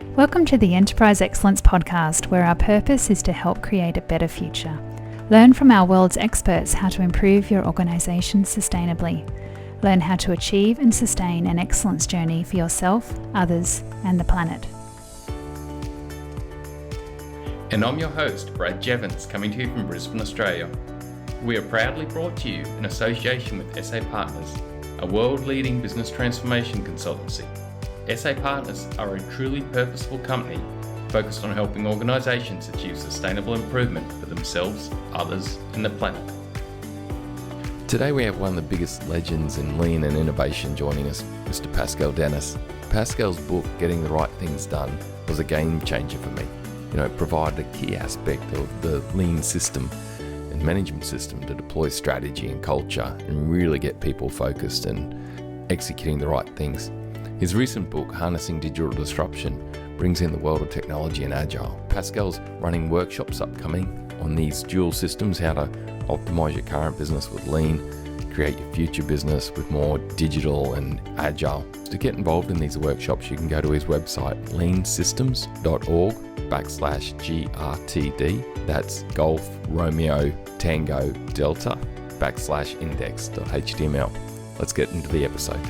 Welcome to the Enterprise Excellence Podcast, where our purpose is to help create a better future. Learn from our world's experts how to improve your organisation sustainably. Learn how to achieve and sustain an excellence journey for yourself, others, and the planet. And I'm your host, Brad Jevons, coming to you from Brisbane, Australia. We are proudly brought to you in association with SA Partners, a world-leading business transformation consultancy. SA Partners are a truly purposeful company focused on helping organisations achieve sustainable improvement for themselves, others, and the planet. Today we have one of the biggest legends in lean and innovation joining us, Mr Pascal Dennis. Pascal's book, Getting the Right Things Done, was a game changer for me. It provided a key aspect of the lean system and management system to deploy strategy and culture and really get people focused and executing the right things. His recent book, Harnessing Digital Disruption, brings in the world of technology and agile. Pascal's running workshops upcoming on these dual systems, how to optimize your current business with lean, create your future business with more digital and agile. To get involved in these workshops, you can go to his website, leansystems.org/GRTD. That's Golf Romeo Tango Delta /index.html. Let's get into the episode.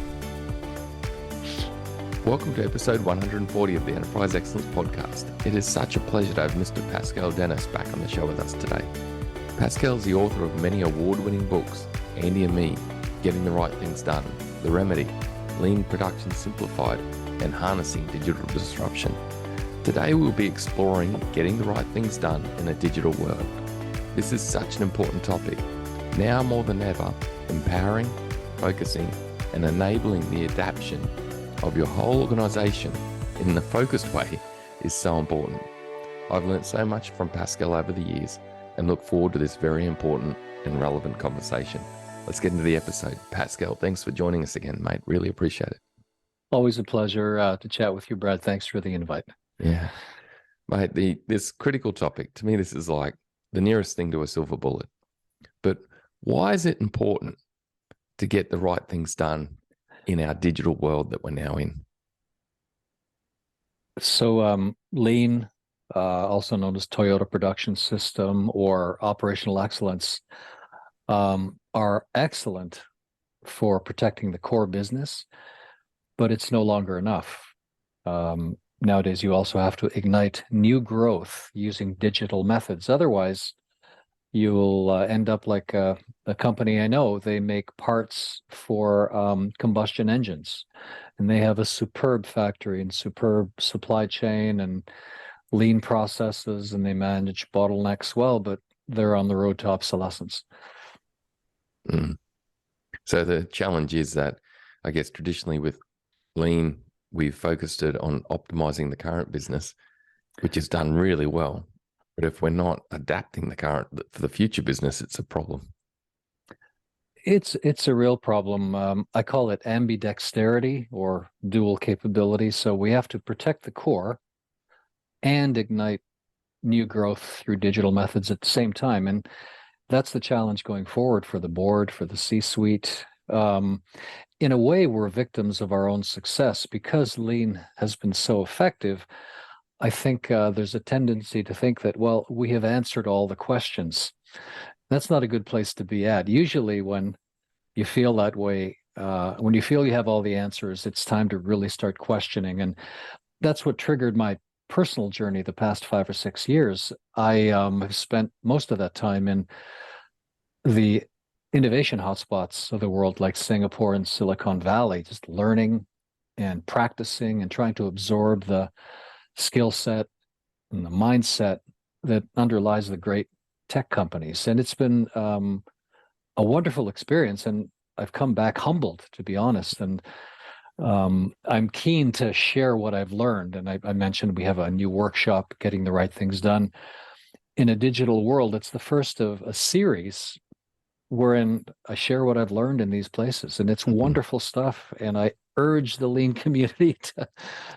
Welcome to episode 140 of the Enterprise Excellence Podcast. It is such a pleasure to have Mr. Pascal Dennis back on the show with us today. Pascal is the author of many award-winning books, Andy and Me, Getting the Right Things Done, The Remedy, Lean Production Simplified, and Harnessing Digital Disruption. Today we'll be exploring getting the right things done in a digital world. This is such an important topic. Now more than ever, empowering, focusing, and enabling the adaption of your whole organisation in the focused way is so important. I've learned so much from Pascal over the years and look forward to this very important and relevant conversation. Let's get into the episode. Pascal, thanks for joining us again, mate. Really appreciate it. Always a pleasure to chat with you, Brad. Thanks for the invite. Yeah. Mate, this critical topic, to me, this is like the nearest thing to a silver bullet. But why is it important to get the right things done in our digital world that we're now in? So lean, also known as Toyota Production System or Operational Excellence, are excellent for protecting the core business, but it's no longer enough. Nowadays, you also have to ignite new growth using digital methods. Otherwise, you'll end up like a company I know. They make parts for combustion engines, and they have a superb factory and superb supply chain and lean processes, and they manage bottlenecks well, but they're on the road to obsolescence. So the challenge is that, I guess, traditionally with lean, we've focused it on optimizing the current business, which is done really well. But if we're not adapting the current for the future business, it's a problem. It's a real problem. I call it ambidexterity or dual capability. So we have to protect the core and ignite new growth through digital methods at the same time. And that's the challenge going forward for the board, for the C-suite. In a way, we're victims of our own success because lean has been so effective. I think there's a tendency to think that, well, we have answered all the questions. That's not a good place to be at. Usually when you feel that way, when you feel you have all the answers, it's time to really start questioning. And that's what triggered my personal journey the past 5 or 6 years. I have spent most of that time in the innovation hotspots of the world, like Singapore and Silicon Valley, just learning and practicing and trying to absorb the skill set and the mindset that underlies the great tech companies. And it's been a wonderful experience. And I've come back humbled, to be honest. And I'm keen to share what I've learned. And I mentioned we have a new workshop, Getting the Right Things Done in a Digital World. It's the first of a series wherein I share what I've learned in these places. And it's wonderful stuff. And I urge the lean community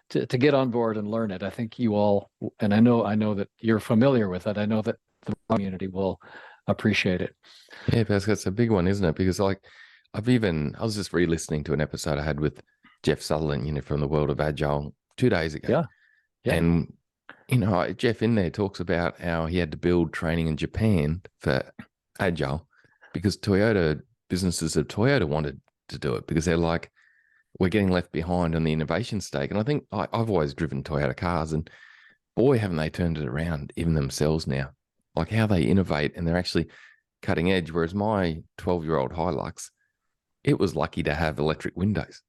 to get on board and learn it. I think you all, and I know that you're familiar with it. I know that the community will appreciate it. Yeah, Pascal, it's a big one, isn't it? Because I was just re-listening to an episode I had with Jeff Sutherland, from the world of Agile 2 days ago. Yeah. Yeah. And, Jeff in there talks about how he had to build training in Japan for Agile because businesses of Toyota wanted to do it because they're like, we're getting left behind on the innovation stake. And I think I've always driven Toyota cars, and boy, haven't they turned it around even themselves now. Like how they innovate, and they're actually cutting edge. Whereas my 12-year-old Hilux, it was lucky to have electric windows.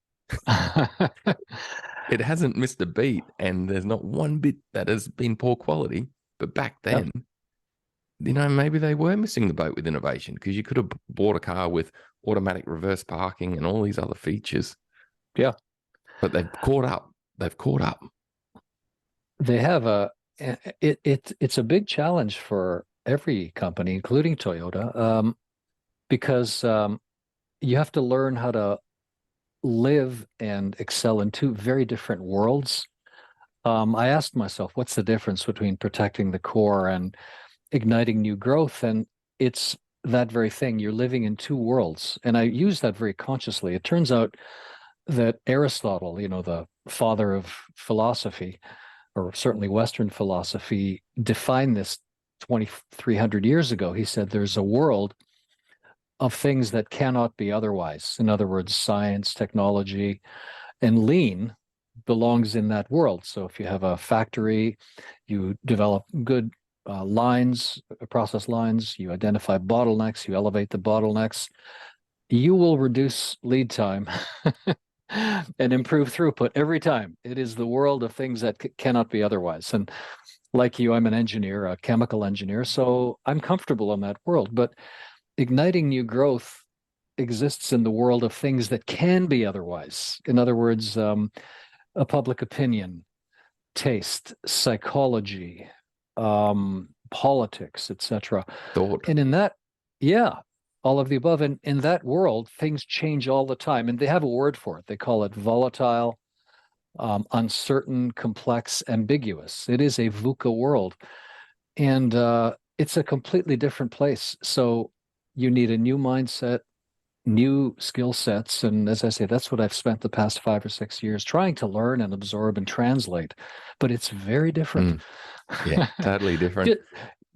It hasn't missed a beat, and there's not one bit that has been poor quality. But back then, maybe they were missing the boat with innovation because you could have bought a car with automatic reverse parking and all these other features. Yeah. But they've caught up. They have it's a big challenge for every company, including Toyota, because you have to learn how to live and excel in two very different worlds. I asked myself, what's the difference between protecting the core and igniting new growth? And it's that very thing. You're living in two worlds. And I use that very consciously. It turns out that Aristotle, the father of philosophy, or certainly Western philosophy, defined this 2,300 years ago. He said there's a world of things that cannot be otherwise. In other words, science, technology, and lean belongs in that world. So if you have a factory, you develop good process lines, you identify bottlenecks, you elevate the bottlenecks, you will reduce lead time and improve throughput every time. It is the world of things that cannot be otherwise. And like you, I'm an engineer, a chemical engineer, so I'm comfortable in that world. But igniting new growth exists in the world of things that can be otherwise. In other words, a public opinion, taste, psychology, politics, etc. Thought. And in that, all of the above. And in that world, things change all the time. And they have a word for it. They call it volatile, uncertain, complex, ambiguous. It is a VUCA world. And it's a completely different place. So you need a new mindset, new skill sets. And as I say, that's what I've spent the past 5 or 6 years trying to learn and absorb and translate. But it's very different. Yeah, totally different.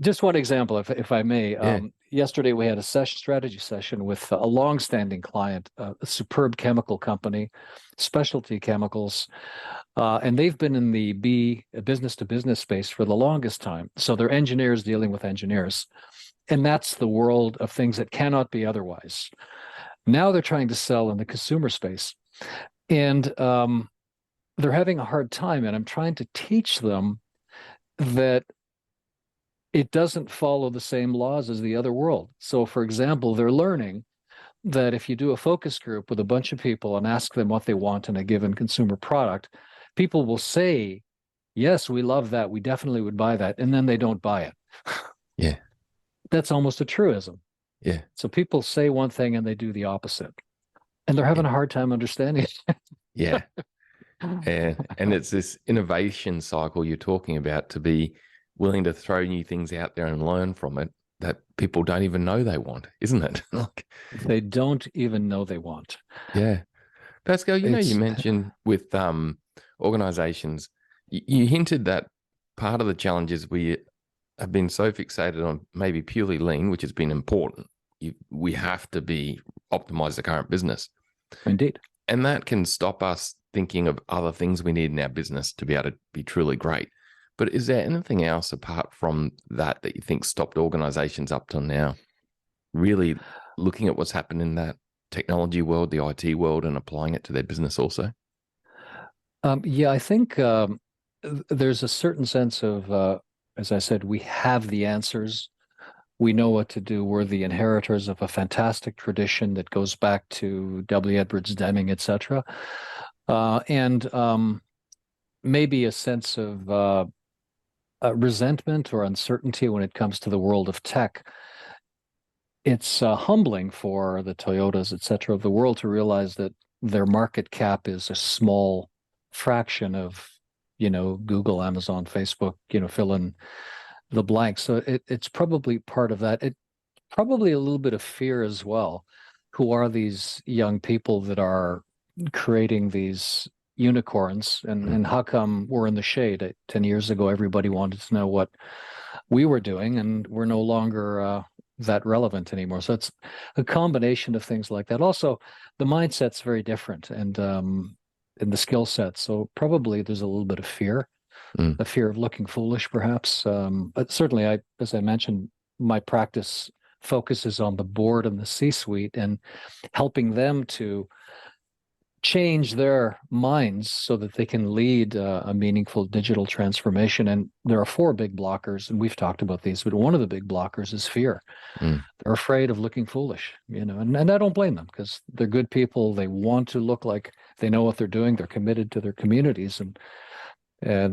Just one example, if I may. Yeah. Yesterday, we had a strategy session with a long-standing client, a superb chemical company, specialty chemicals, and they've been in the business-to-business space for the longest time. So they're engineers dealing with engineers. And that's the world of things that cannot be otherwise. Now they're trying to sell in the consumer space. And they're having a hard time. And I'm trying to teach them that it doesn't follow the same laws as the other world. So, for example, they're learning that if you do a focus group with a bunch of people and ask them what they want in a given consumer product, people will say, yes, we love that. We definitely would buy that. And then they don't buy it. Yeah. That's almost a truism. Yeah. So people say one thing and they do the opposite. And they're having a hard time understanding it. Yeah. And it's this innovation cycle you're talking about, to be willing to throw new things out there and learn from it that people don't even know they want, isn't it? They don't even know they want. Yeah. Pascal, you mentioned with organizations, you hinted that part of the challenges we have been so fixated on maybe purely lean, which has been important. We have to optimize the current business. Indeed. And that can stop us thinking of other things we need in our business to be able to be truly great. But is there anything else apart from that you think stopped organizations up till now really looking at what's happened in that technology world, the IT world, and applying it to their business also? I think there's a certain sense of, as I said, we have the answers. We know what to do. We're the inheritors of a fantastic tradition that goes back to W. Edwards Deming, etc. And maybe a sense of resentment or uncertainty when it comes to the world of tech. It's humbling for the Toyotas, etc., of the world to realize that their market cap is a small fraction of, Google, Amazon, Facebook, fill in the blank. So it's probably part of that. It probably a little bit of fear as well. Who are these young people that are creating these unicorns, and how come we're in the shade? 10 years ago, everybody wanted to know what we were doing, and we're no longer that relevant anymore. So it's a combination of things like that. Also, the mindset's very different, and the skill set. So probably there's a little bit of fear, a fear of looking foolish, perhaps. But certainly, as I mentioned, my practice focuses on the board and the C-suite and helping them to change their minds so that they can lead a meaningful digital transformation. And there are 4 big blockers, and we've talked about these, but one of the big blockers is fear. They're afraid of looking foolish, and I don't blame them, because they're good people. They want to look like they know what they're doing. They're committed to their communities. And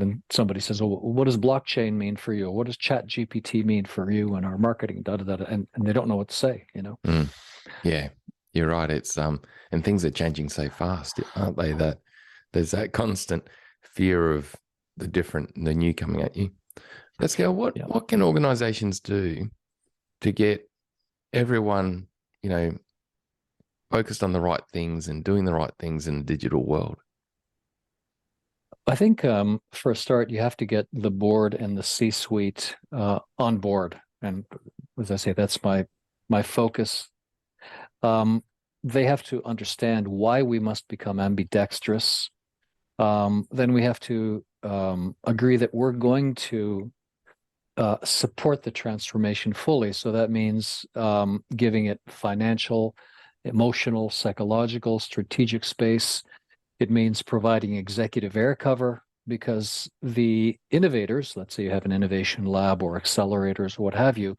then somebody says, "Oh, what does blockchain mean for you? What does Chat GPT mean for you and our marketing?" And they don't know what to say. Yeah, you're right. It's and things are changing so fast, aren't they? That there's that constant fear of the new coming at you. Pascal, what can organizations do to get everyone, focused on the right things and doing the right things in the digital world? I think for a start, you have to get the board and the C-suite on board. And as I say, that's my focus. They have to understand why we must become ambidextrous. Then we have to agree that we're going to support the transformation fully. So that means giving it financial, emotional, psychological, strategic space. It means providing executive air cover, because the innovators, let's say you have an innovation lab or accelerators, what have you,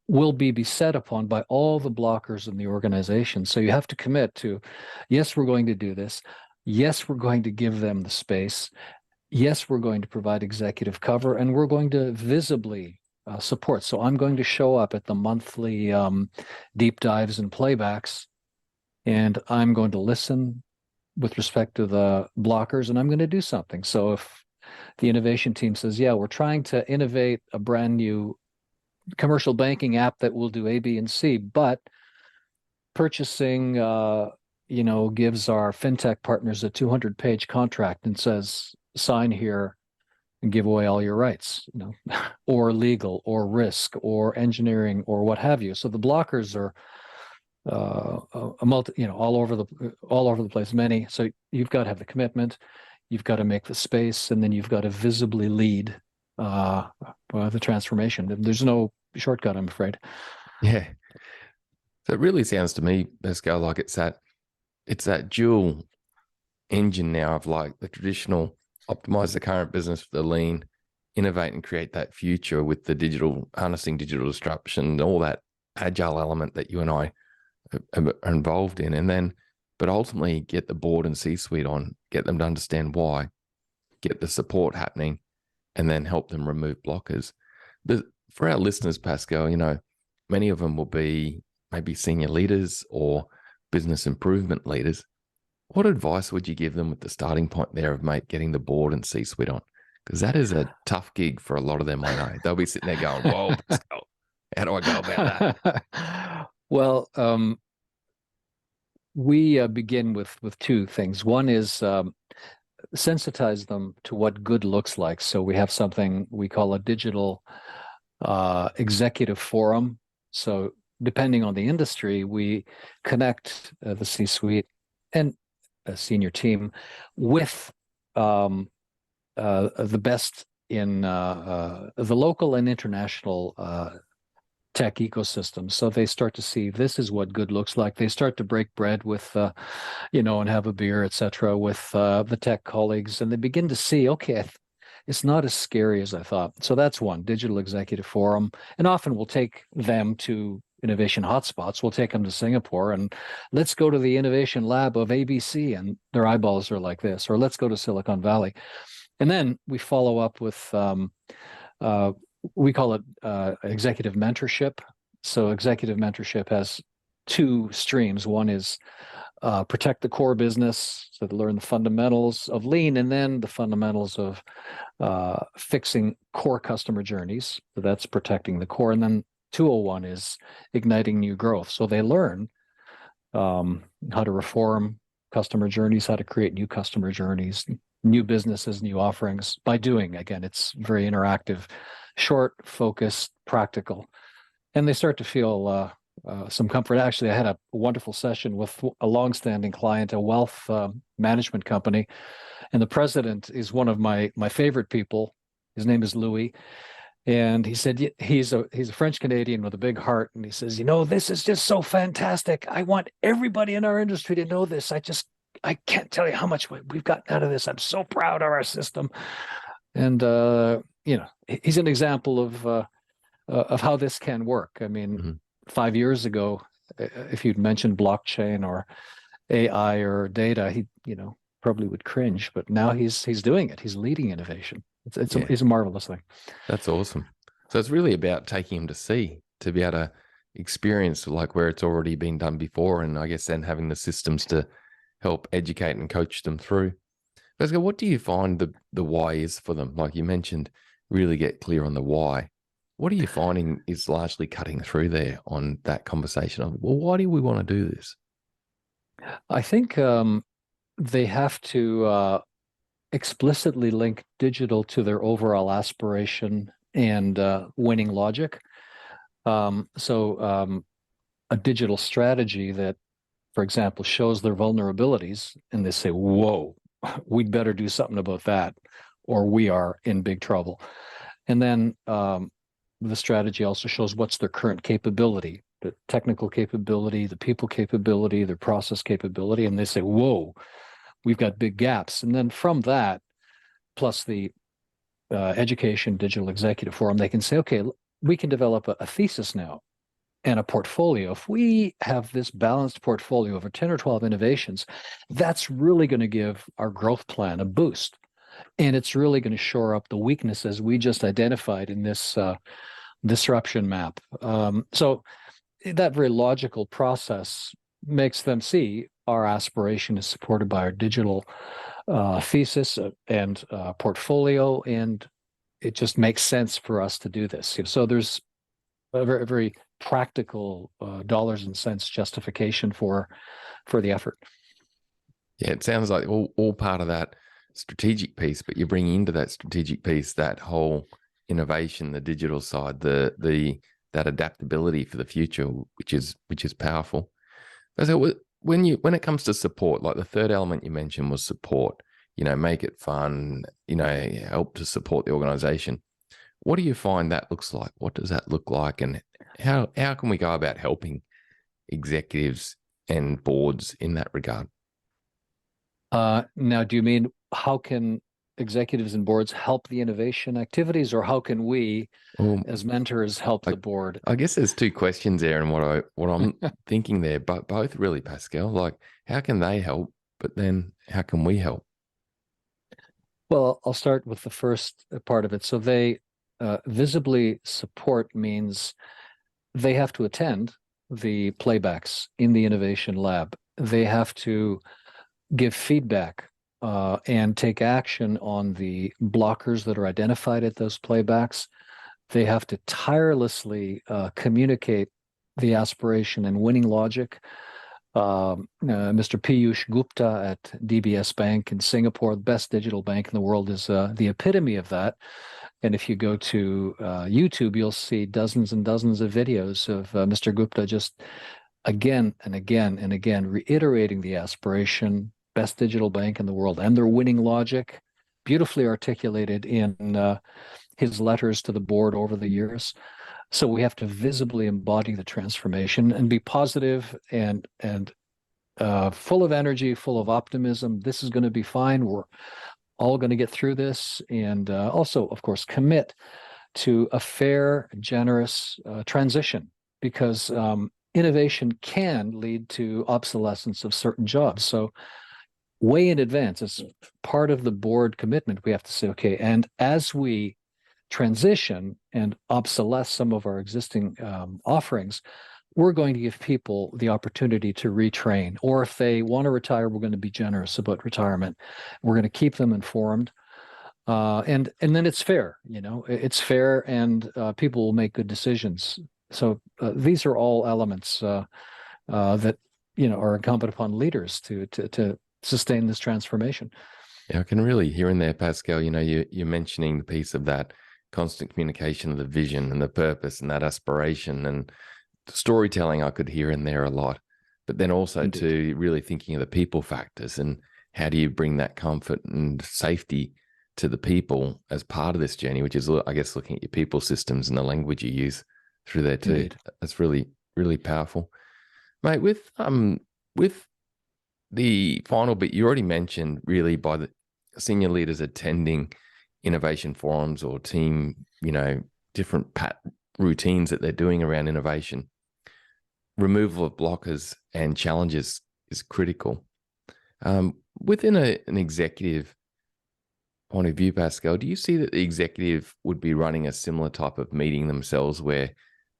will be beset upon by all the blockers in the organization. So you have to commit to, yes, we're going to do this. Yes, we're going to give them the space. Yes, we're going to provide executive cover, and we're going to visibly support. So I'm going to show up at the monthly deep dives and playbacks, and I'm going to listen with respect to the blockers, and I'm going to do something. So if the innovation team says, yeah, we're trying to innovate a brand new commercial banking app that will do A, B, and C, but purchasing, gives our fintech partners a 200-page contract and says, sign here and give away all your rights, or legal, or risk, or engineering, or what have you. So the blockers are all over the place, many. So you've got to have the commitment, you've got to make the space, and then you've got to visibly lead the transformation. There's no shortcut, I'm afraid. Yeah. So it really sounds to me, Pascal, like it's that dual engine now of like the traditional optimize the current business for the lean, innovate and create that future with the digital, harnessing digital disruption, all that agile element that you and I are involved in. And then, but ultimately get the board and C-suite on, get them to understand why, get the support happening, and then help them remove blockers. For our listeners, Pascal, many of them will be maybe senior leaders or business improvement leaders. What advice would you give them with the starting point there of, mate, getting the board and C-suite on? Because that is a tough gig for a lot of them, I know. They'll be sitting there going, whoa, Pascal, how do I go about that? Well, we begin with 2 things. One is sensitize them to what good looks like. So we have something we call a digital executive forum. So depending on the industry, we connect the C-suite and a senior team with the best in the local and international tech ecosystem. So they start to see this is what good looks like. They start to break bread with, and have a beer, etc., with the tech colleagues, and they begin to see, okay, it's not as scary as I thought. So that's one, digital executive forum. And often we'll take them to innovation hotspots. We'll take them to Singapore and let's go to the innovation lab of ABC, and their eyeballs are like this, or let's go to Silicon Valley. And then we follow up with, we call it executive mentorship. So executive mentorship has 2 streams. One is protect the core business, so to learn the fundamentals of lean, and then the fundamentals of fixing core customer journeys. So that's protecting the core. And then 201 is igniting new growth. So they learn how to reform customer journeys, how to create new customer journeys, new businesses, new offerings by doing. Again, it's very interactive, short, focused, practical. And they start to feel some comfort. Actually, I had a wonderful session with a longstanding client, a wealth management company, and the president is one of my favorite people. His name is Louis, and he said he's a French Canadian with a big heart, and he says, this is just so fantastic. I want everybody in our industry to know this. I can't tell you how much we've gotten out of this. I'm so proud of our system, and he's an example of how this can work. I mean, 5 years ago, if you'd mentioned blockchain or AI or data, he probably would cringe. But now he's doing it. He's leading innovation. It's a marvelous thing. That's awesome. So it's really about taking him to be able to experience like where it's already been done before, and I guess then having the systems to help educate and coach them through. Pascal, what do you find the why is for them? Like you mentioned, really get clear on the why. What are you finding is largely cutting through there on that conversation of, well, why do we want to do this? I think they have to explicitly link digital to their overall aspiration and winning logic. So a digital strategy that, for example, shows their vulnerabilities, and they say, whoa, we'd better do something about that, or we are in big trouble. And then the strategy also shows what's their current capability, the technical capability, the people capability, their process capability, and they say, whoa, we've got big gaps. And then from that, plus the education digital executive forum, they can say, okay, we can develop a thesis now and a portfolio. If we have this balanced portfolio of 10 or 12 innovations, that's really going to give our growth plan a boost. And it's really going to shore up the weaknesses we just identified in this disruption map. So that very logical process makes them see our aspiration is supported by our digital thesis and portfolio, and it just makes sense for us to do this. So there's a very, very practical dollars and cents justification for the effort. Yeah, it sounds like all part of that strategic piece, but you're bringing into that strategic piece that whole innovation, the digital side, that adaptability for the future, which is powerful. So when it comes to support, like the third element you mentioned was support, make it fun, help to support the organization. What do you find that looks like? What does that look like? And how can we go about helping executives and boards in that regard? Now, do you mean how can executives and boards help the innovation activities, or how can we as mentors help the board? I guess there's two questions there, and what I'm thinking there, but both really, Pascal. Like, how can they help? But then how can we help? Well, I'll start with the first part of it. So they visibly support means they have to attend the playbacks in the innovation lab. They have to give feedback and take action on the blockers that are identified at those playbacks. They have to tirelessly communicate the aspiration and winning logic. Mr. Piyush Gupta at DBS Bank in Singapore, the best digital bank in the world, is the epitome of that. And if you go to YouTube, you'll see dozens and dozens of videos of Mr. Gupta just again and again and again reiterating the aspiration, best digital bank in the world, and their winning logic, beautifully articulated in his letters to the board over the years. So we have to visibly embody the transformation and be positive and full of energy, full of optimism. This is going to be fine. We're all going to get through this. And also, of course, commit to a fair, generous transition, because innovation can lead to obsolescence of certain jobs. So way in advance, as part of the board commitment, we have to say, okay, and as we transition and obsolesce some of our existing offerings, we're going to give people the opportunity to retrain, or if they want to retire, we're going to be generous about retirement. We're going to keep them informed, and then it's fair. It's fair, and people will make good decisions. So these are all elements that are incumbent upon leaders to sustain this transformation. Yeah, I can really hear in there, Pascal, you're mentioning the piece of that constant communication of the vision and the purpose and that aspiration and storytelling. I could hear in there a lot, but then also Indeed. to really thinking of the people factors and how do you bring that comfort and safety to the people as part of this journey, which is, I guess, looking at your people systems and the language you use through there too. Indeed. That's really, really powerful. Mate, with the final bit, you already mentioned really by the senior leaders attending innovation forums or team, different routines that they're doing around innovation. Removal of blockers and challenges is critical. Within an executive point of view, Pascal, do you see that the executive would be running a similar type of meeting themselves where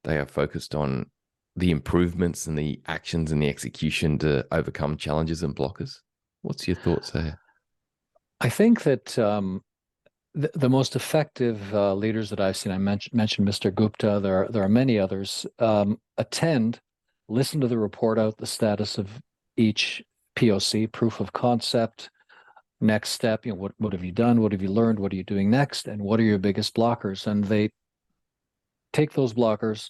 they are focused on the improvements and the actions and the execution to overcome challenges and blockers? What's your thoughts there? I think that the most effective leaders that I've seen, I mentioned Mr. Gupta, there are many others, attend, listen to the report out, the status of each POC, proof of concept, next step, what have you done, what have you learned, what are you doing next, and what are your biggest blockers? And they take those blockers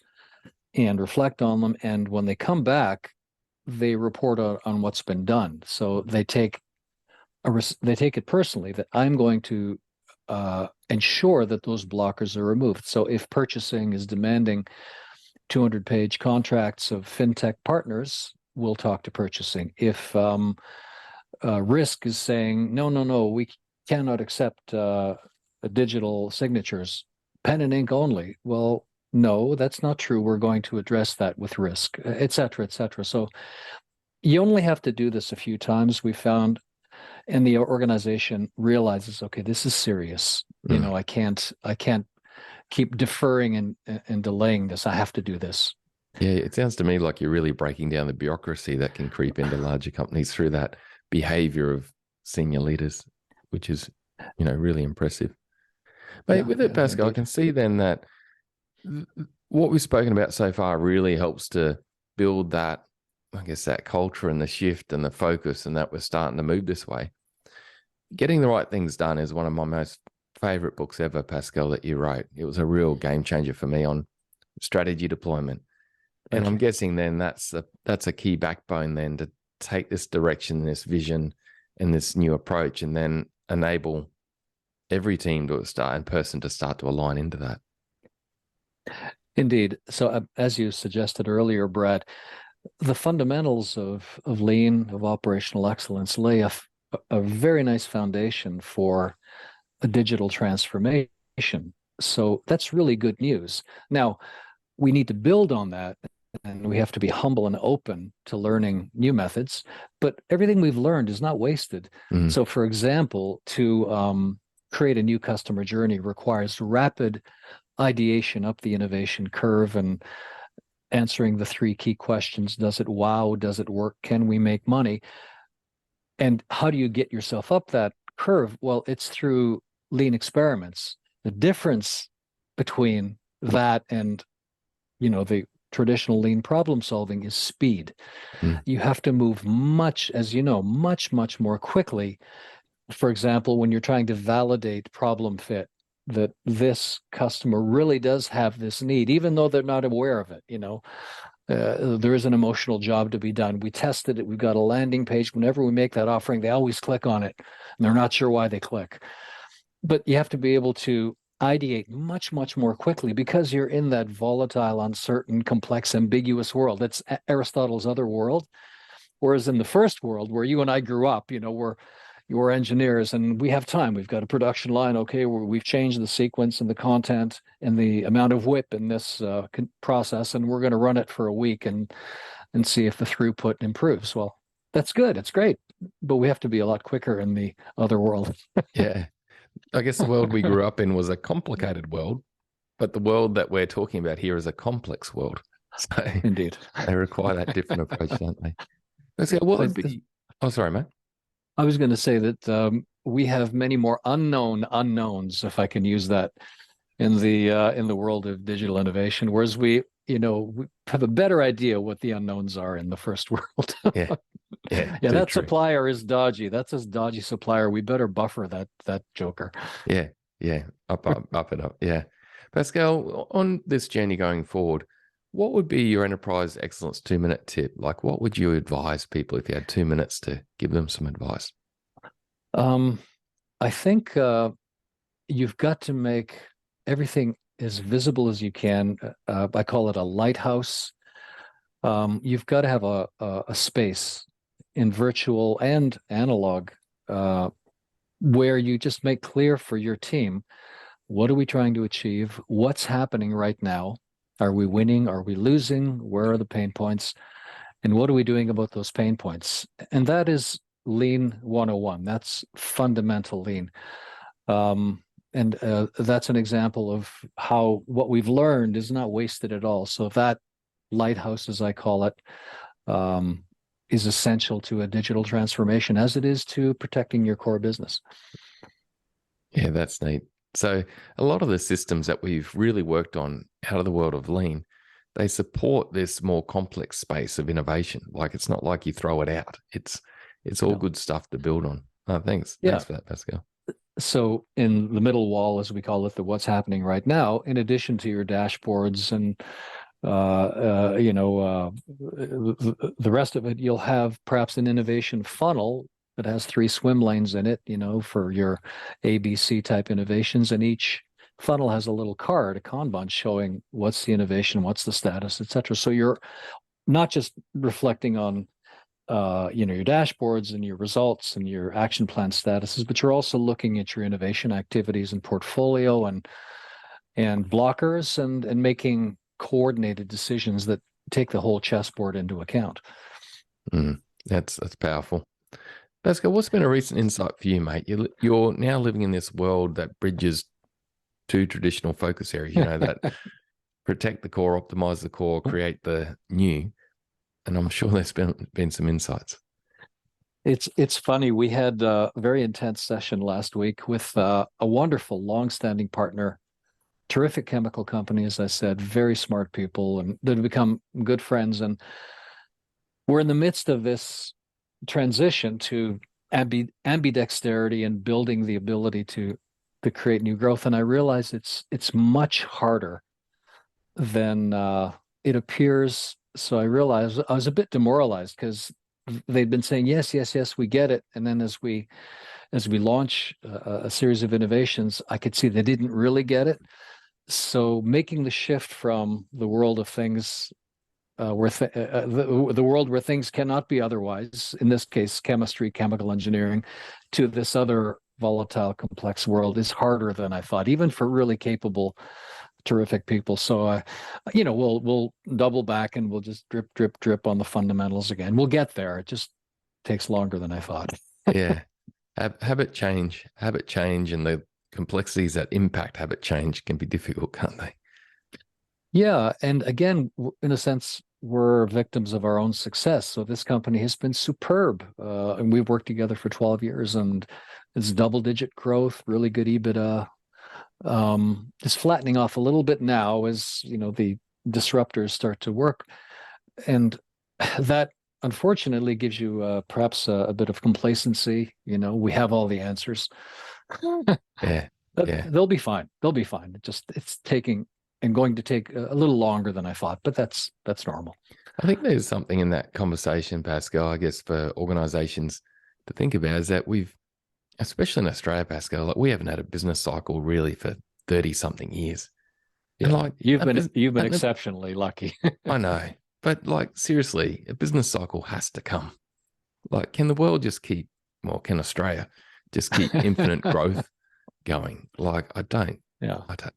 and reflect on them, and when they come back, they report on what's been done. So they take it personally that I'm going to ensure that those blockers are removed. So if purchasing is demanding 200-page contracts of fintech partners, we'll talk to purchasing. If risk is saying, no, we cannot accept digital signatures, pen and ink only. Well, no, that's not true. We're going to address that with risk, et cetera, et cetera. So you only have to do this a few times, we found, and the organization realizes, okay, this is serious. I can't keep deferring and delaying this. I have to do this. Yeah, it sounds to me like you're really breaking down the bureaucracy that can creep into larger companies through that behavior of senior leaders, which is, really impressive. But with it, Pascal, indeed. I can see then that what we've spoken about so far really helps to build that, I guess, that culture and the shift and the focus, and that we're starting to move this way. Getting the Right Things Done is one of my most favorite books ever, Pascal, that you wrote. It was a real game changer for me on strategy deployment. And I'm guessing then that's a key backbone then to take this direction, this vision, and this new approach, and then enable every team to start and person to start to align into that. Indeed. So as you suggested earlier, Brad, the fundamentals of lean, of operational excellence, lay a very nice foundation for a digital transformation. So that's really good news. Now, we need to build on that, and we have to be humble and open to learning new methods, but everything we've learned is not wasted. So for example, to create a new customer journey requires rapid ideation up the innovation curve and answering the 3 key questions. Does it wow? Does it work? Can we make money? And how do you get yourself up that curve? Well, it's through lean experiments. The difference between that and, the traditional lean problem solving is speed. You have to move much more quickly. For example, when you're trying to validate problem fit, that this customer really does have this need, even though they're not aware of it. There is an emotional job to be done. We tested it. We've got a landing page. Whenever we make that offering, they always click on it, and they're not sure why they click. But you have to be able to ideate much, much more quickly because you're in that volatile, uncertain, complex, ambiguous world. That's Aristotle's other world. Whereas in the first world, where you and I grew up, we're engineers and we have time. We've got a production line. Okay, we've changed the sequence and the content and the amount of WIP in this process, and we're going to run it for a week and see if the throughput improves. Well, that's good. It's great. But we have to be a lot quicker in the other world. Yeah. I guess the world we grew up in was a complicated world, but the world that we're talking about here is a complex world. So Indeed. They require that different approach, don't they? Let's go. What would be... Oh, sorry, mate. I was going to say that we have many more unknown unknowns, if I can use that, in the world of digital innovation. Whereas we we have a better idea what the unknowns are in the first world. Yeah. Yeah. Yeah, that true. supplier is dodgy. That's a dodgy supplier. We better buffer that joker. Yeah. Yeah. Up it up. Yeah. Pascal, on this journey going forward, what would be your enterprise excellence 2-minute tip? Like, what would you advise people if you had 2 minutes to give them some advice? I think you've got to make everything as visible as you can. I call it a lighthouse. You've got to have a space in virtual and analog where you just make clear for your team, what are we trying to achieve? What's happening right now? Are we winning? Are we losing? Where are the pain points? And what are we doing about those pain points? And that is Lean 101. That's fundamental Lean. And that's an example of how what we've learned is not wasted at all. So that lighthouse, as I call it, is essential to a digital transformation, as it is to protecting your core business. Yeah, that's neat. So a lot of the systems that we've really worked on out of the world of Lean, they support this more complex space of innovation. Like, it's not like you throw it out. It's all good stuff to build on. Oh, thanks. Yeah. Thanks for that, Pascal. So in the middle wall, as we call it, the what's happening right now, in addition to your dashboards and the rest of it, you'll have perhaps an innovation funnel that has 3 swim lanes in it, for your ABC type innovations. And each funnel has a little card, a Kanban, showing what's the innovation, what's the status, et cetera. So you're not just reflecting on your dashboards and your results and your action plan statuses, but you're also looking at your innovation activities and portfolio and blockers and making coordinated decisions that take the whole chessboard into account. That's powerful. Pascal, what's been a recent insight for you, mate? You're now living in this world that bridges 2 traditional focus areas, that protect the core, optimize the core, create the new. And I'm sure there's been some insights. It's funny. We had a very intense session last week with a wonderful, long-standing partner, terrific chemical company, as I said, very smart people, and they've become good friends. And we're in the midst of this transition to ambidexterity and building the ability to create new growth. And I realize it's much harder than it appears. So I realized I was a bit demoralized because they'd been saying, yes, we get it. And then as we launch a series of innovations, I could see they didn't really get it. So making the shift from the world of things the world where things cannot be otherwise, in this case, chemistry, chemical engineering, to this other volatile, complex world is harder than I thought, even for really capable, terrific people. So, we'll double back and we'll just drip on the fundamentals again. We'll get there. It just takes longer than I thought. Yeah. Habit change and the complexities that impact habit change can be difficult, can't they? Yeah. And again, in a sense, we're victims of our own success. So this company has been superb. And we've worked together for 12 years and it's double-digit growth, really good EBITDA. It's flattening off a little bit now as, the disruptors start to work. And that unfortunately gives you perhaps a bit of complacency. We have all the answers. Yeah. They'll be fine. It's taking and going to take a little longer than I thought, but that's normal. I think there's something in that conversation, Pascal, I guess, for organizations to think about is that especially in Australia, Pascal, like we haven't had a business cycle really for 30 something years. Yeah. And you've been exceptionally lucky. I know, but seriously, a business cycle has to come. Can the world just can Australia just keep infinite growth going? I don't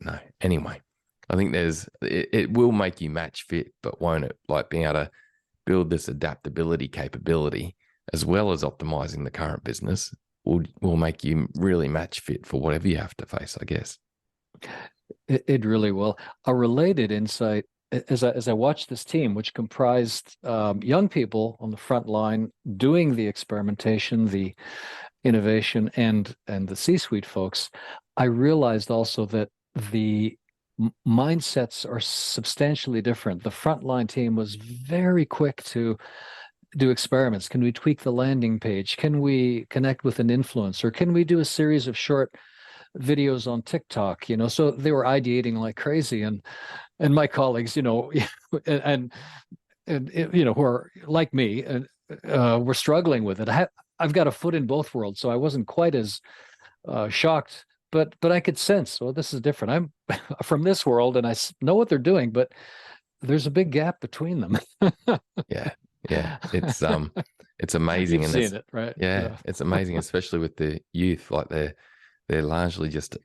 know. Anyway, I think it will make you match fit, but won't it? Being able to build this adaptability capability as well as optimizing the current business will make you really match fit for whatever you have to face, I guess. It really will. A related insight, as I watched this team, which comprised young people on the front line doing the experimentation, the innovation, and the C-suite folks, I realized also that the mindsets are substantially different. The frontline team was very quick to do experiments. Can we tweak the landing page? Can we connect with an influencer? Can we do a series of short videos on TikTok? So they were ideating like crazy, and my colleagues, and who are like me, and were struggling with it. I've got a foot in both worlds, so I wasn't quite as shocked, but I could sense, well, this is different. I'm from this world, and I know what they're doing, but there's a big gap between them. Yeah, it's amazing. You've seen it, right? Yeah, it's amazing, especially with the youth. Like they're largely just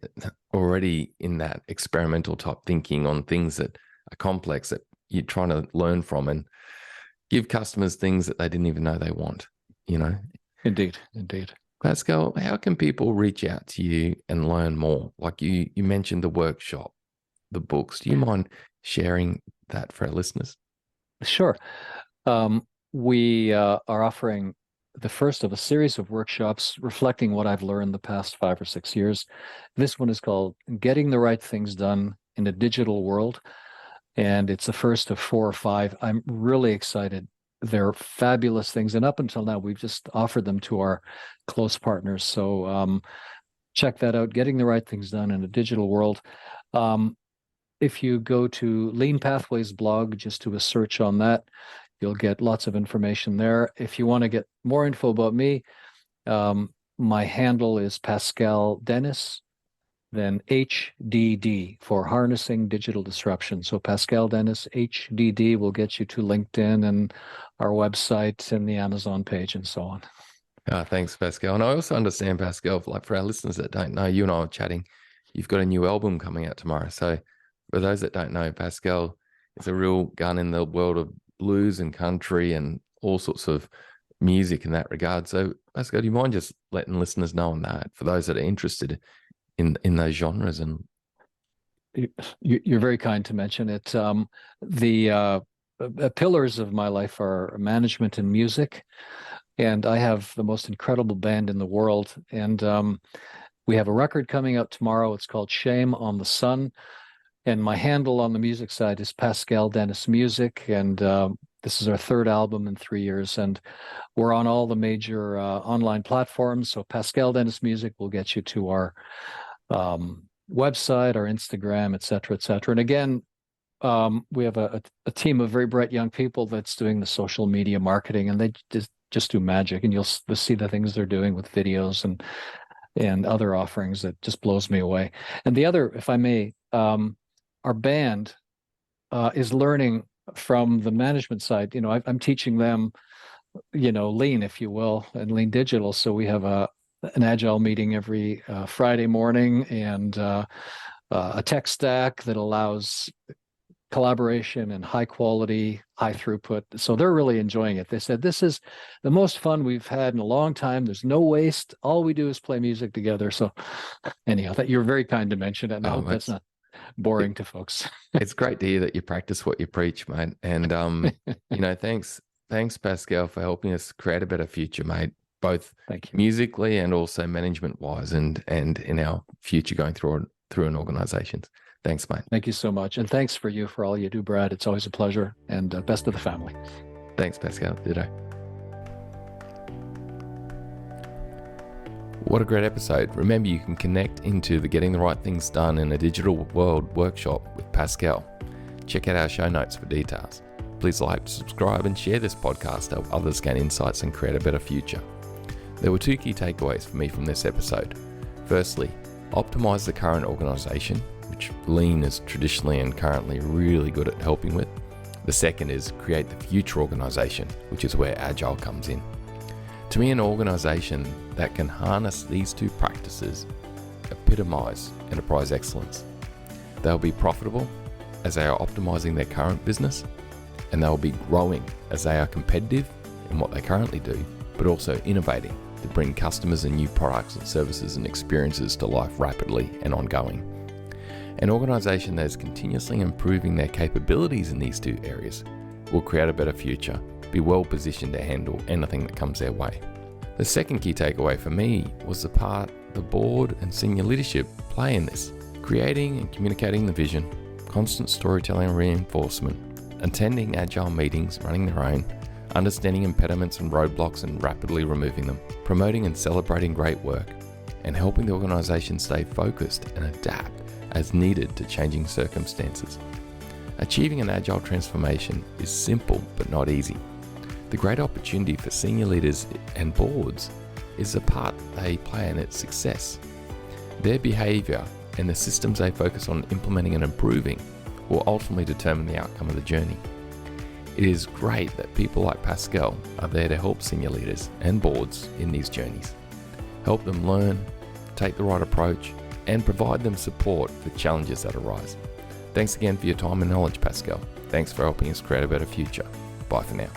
already in that experimental type thinking on things that are complex that you're trying to learn from and give customers things that they didn't even know they want. Indeed. Pascal, how can people reach out to you and learn more? Like you mentioned the workshop, the books. Do you mind sharing that for our listeners? Sure. We are offering the first of a series of workshops reflecting what I've learned the past 5 or 6 years. This one is called Getting the Right Things Done in a Digital World, and it's the first of 4 or 5. I'm really excited. They're fabulous things, and up until now, we've just offered them to our close partners. So check that out, Getting the Right Things Done in a Digital World. If you go to Lean Pathways blog, just do a search on that, you'll get lots of information there. If you want to get more info about me, my handle is Pascal Dennis, then HDD for Harnessing Digital Disruption. So Pascal Dennis, HDD will get you to LinkedIn and our website and the Amazon page and so on. Thanks, Pascal. And I also understand, Pascal, like for our listeners that don't know, you and I are chatting, you've got a new album coming out tomorrow. So for those that don't know, Pascal is a real gun in the world of blues and country and all sorts of music in that regard. So Pascal, do you mind just letting listeners know on that for those that are interested in those genres? And you're very kind to mention it. The pillars of my life are management and music, and I have the most incredible band in the world. And we have a record coming out tomorrow. It's called Shame on the Sun. And my handle on the music side is Pascal Dennis Music. And this is our 3rd album in 3 years. And we're on all the major online platforms. So Pascal Dennis Music will get you to our website, our Instagram, et cetera, et cetera. And again, we have a team of very bright young people that's doing the social media marketing, and they just do magic. And you'll see the things they're doing with videos and other offerings that just blows me away. And the other, if I may, our band is learning from the management side. I'm teaching them, lean, if you will, and lean digital. So we have an agile meeting every Friday morning, and a tech stack that allows collaboration and high quality, high throughput. So they're really enjoying it. They said, this is the most fun we've had in a long time. There's no waste. All we do is play music together. So anyhow, that you're very kind to mention it. And I hope that's not boring to folks. It's great to hear that you practice what you preach, mate. And, thanks, Pascal, for helping us create a better future, mate, both musically and also management wise and in our future going through an organization. Thanks, mate. Thank you so much. And thanks for all you do, Brad. It's always a pleasure, and best of the family. Thanks, Pascal. Ditto. What a great episode. Remember, you can connect into the Getting the Right Things Done in a Digital World workshop with Pascal. Check out our show notes for details. Please like, subscribe, and share this podcast to help others gain insights and create a better future. There were 2 key takeaways for me from this episode. Firstly, optimize the current organization, which Lean is traditionally and currently really good at helping with. The second is create the future organization, which is where Agile comes in. To me, an organization that can harness these 2 practices epitomize enterprise excellence. They'll be profitable as they are optimizing their current business, and they'll be growing as they are competitive in what they currently do, but also innovating to bring customers and new products and services and experiences to life rapidly and ongoing. An organization that is continuously improving their capabilities in these 2 areas will create a better future, be well positioned to handle anything that comes their way. The second key takeaway for me was the part the board and senior leadership play in this, Creating and communicating the vision, constant storytelling and reinforcement, attending agile meetings, running their own, understanding impediments and roadblocks and rapidly removing them, promoting and celebrating great work, and helping the organisation stay focused and adapt as needed to changing circumstances. Achieving an agile transformation is simple but not easy. The great opportunity for senior leaders and boards is the part they play in its success. Their behaviour and the systems they focus on implementing and improving will ultimately determine the outcome of the journey. It is great that people like Pascal are there to help senior leaders and boards in these journeys, help them learn, take the right approach, and provide them support for challenges that arise. Thanks again for your time and knowledge, Pascal. Thanks for helping us create a better future. Bye for now.